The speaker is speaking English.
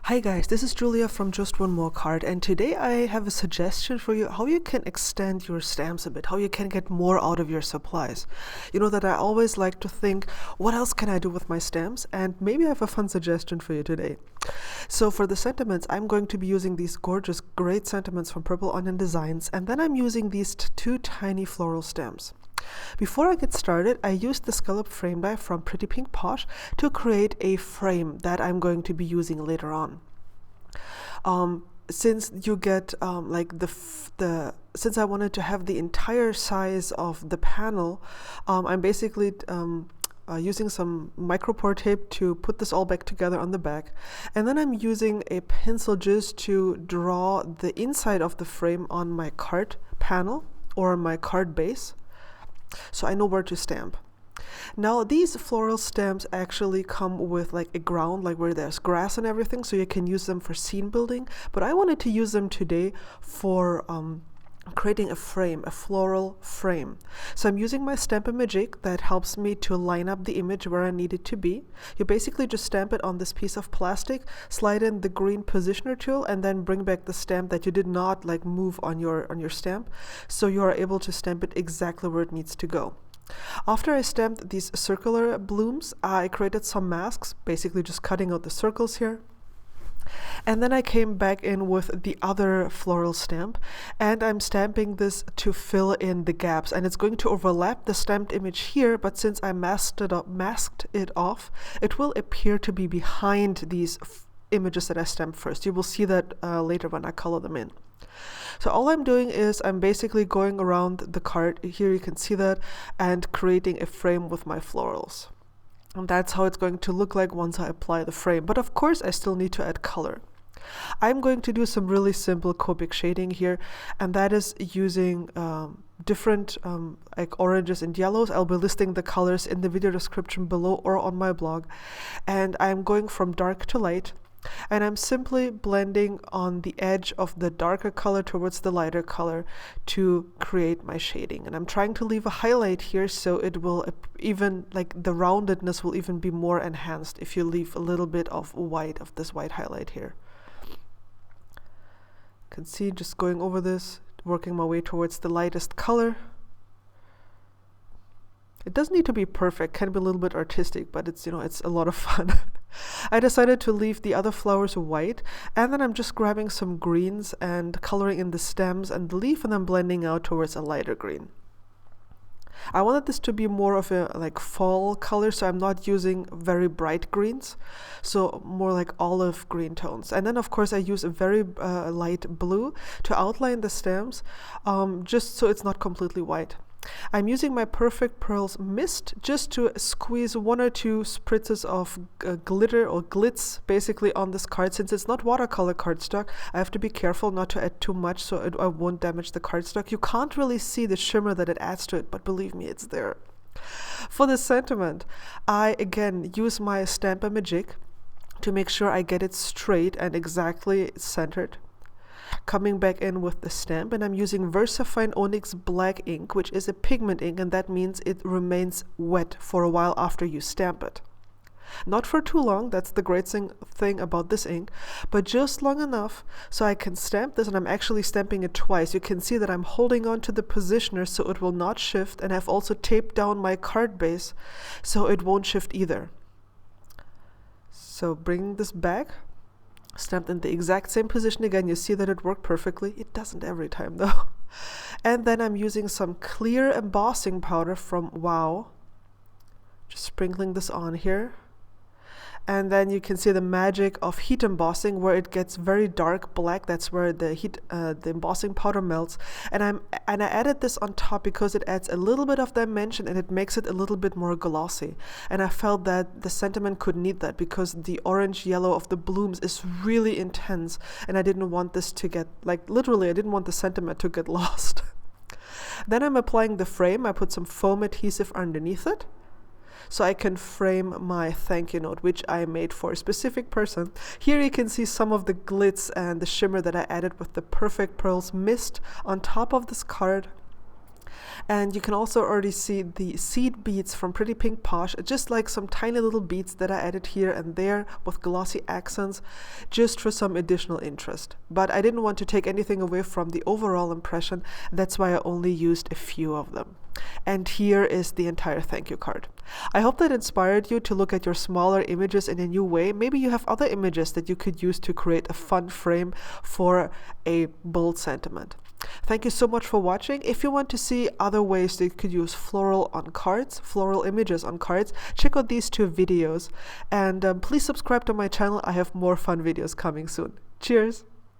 Hi guys, this is Julia from Just One More Card, and today I have a suggestion for you how you can extend your stamps a bit, how you can get more out of your supplies. You know that I always like to think, what else can I do with my stamps? And maybe I have a fun suggestion for you today. So for the sentiments, I'm going to be using these gorgeous, great sentiments from Purple Onion Designs, and then I'm using these two tiny floral stamps. Before I get started, I used the scallop frame die from Pretty Pink Posh to create a frame that I'm going to be using later on. Since you get since I wanted to have the entire size of the panel, I'm basically using some micropore tape to put this all back together on the back, and then I'm using a pencil just to draw the inside of the frame on my card panel or my card base, so I know where to stamp. Now these floral stamps actually come with like a ground, like where there's grass and everything, so you can use them for scene building, but I wanted to use them today for creating a frame, a floral frame. So I'm using my Stamp-A-Magic that helps me to line up the image where I need it to be. You basically just stamp it on this piece of plastic, slide in the green positioner tool, and then bring back the stamp that you did not like move on your stamp, so you are able to stamp it exactly where it needs to go. After I stamped these circular blooms, I created some masks, basically just cutting out the circles here. And then I came back in with the other floral stamp, and I'm stamping this to fill in the gaps, and it's going to overlap the stamped image here, but since I masked it off, it will appear to be behind these images that I stamped first. You will see that later when I color them in. So all I'm doing is I'm basically going around the card, here you can see that, and creating a frame with my florals. And that's how it's going to look like once I apply the frame. But of course I still need to add color. I'm going to do some really simple Copic shading here, and that is using different like oranges and yellows. I'll be listing the colors in the video description below or on my blog. And I'm going from dark to light, and I'm simply blending on the edge of the darker color towards the lighter color to create my shading. And I'm trying to leave a highlight here, so it will even, like, the roundedness will even be more enhanced if you leave a little bit of white, of this white highlight here. You can see, just going over this, working my way towards the lightest color. It doesn't need to be perfect, can be a little bit artistic, but it's, you know, it's a lot of fun. I decided to leave the other flowers white, and then I'm just grabbing some greens and coloring in the stems and the leaf, and then blending out towards a lighter green. I wanted this to be more of a like fall color, so I'm not using very bright greens, so more like olive green tones. And then of course I use a very light blue to outline the stems, just so it's not completely white. I'm using my Perfect Pearls Mist just to squeeze 1 or 2 spritzes of glitter or glitz basically on this card. Since it's not watercolor cardstock, I have to be careful not to add too much so I won't damage the cardstock. You can't really see the shimmer that it adds to it, but believe me, it's there. For the sentiment, I again use my Stamp-A-Magic to make sure I get it straight and exactly centered. Coming back in with the stamp, and I'm using VersaFine Onyx Black ink, which is a pigment ink, and that means it remains wet for a while after you stamp it. Not for too long, that's the great thing about this ink, but just long enough so I can stamp this, and I'm actually stamping it twice. You can see that I'm holding on to the positioner so it will not shift, and I've also taped down my card base so it won't shift either. So bringing this back, stamped in the exact same position again. You see that it worked perfectly. It doesn't every time though. And then I'm using some clear embossing powder from Wow, just sprinkling this on here. And then you can see the magic of heat embossing, where it gets very dark black. That's where the embossing powder melts. And I added this on top because it adds a little bit of dimension and it makes it a little bit more glossy. And I felt that the sentiment could need that because the orange yellow of the blooms is really intense, and I didn't want this to get, like, literally I didn't want the sentiment to get lost. Then I'm applying the frame. I put some foam adhesive underneath it, so I can frame my thank you note, which I made for a specific person. Here you can see some of the glitz and the shimmer that I added with the Perfect Pearls Mist on top of this card. And you can also already see the seed beads from Pretty Pink Posh, just like some tiny little beads that I added here and there with glossy accents, just for some additional interest. But I didn't want to take anything away from the overall impression. That's why I only used a few of them. And here is the entire thank you card. I hope that inspired you to look at your smaller images in a new way. Maybe you have other images that you could use to create a fun frame for a bold sentiment. Thank you so much for watching. If you want to see other ways that you could use floral on cards, floral images on cards, check out these 2 videos. And please subscribe to my channel. I have more fun videos coming soon. Cheers!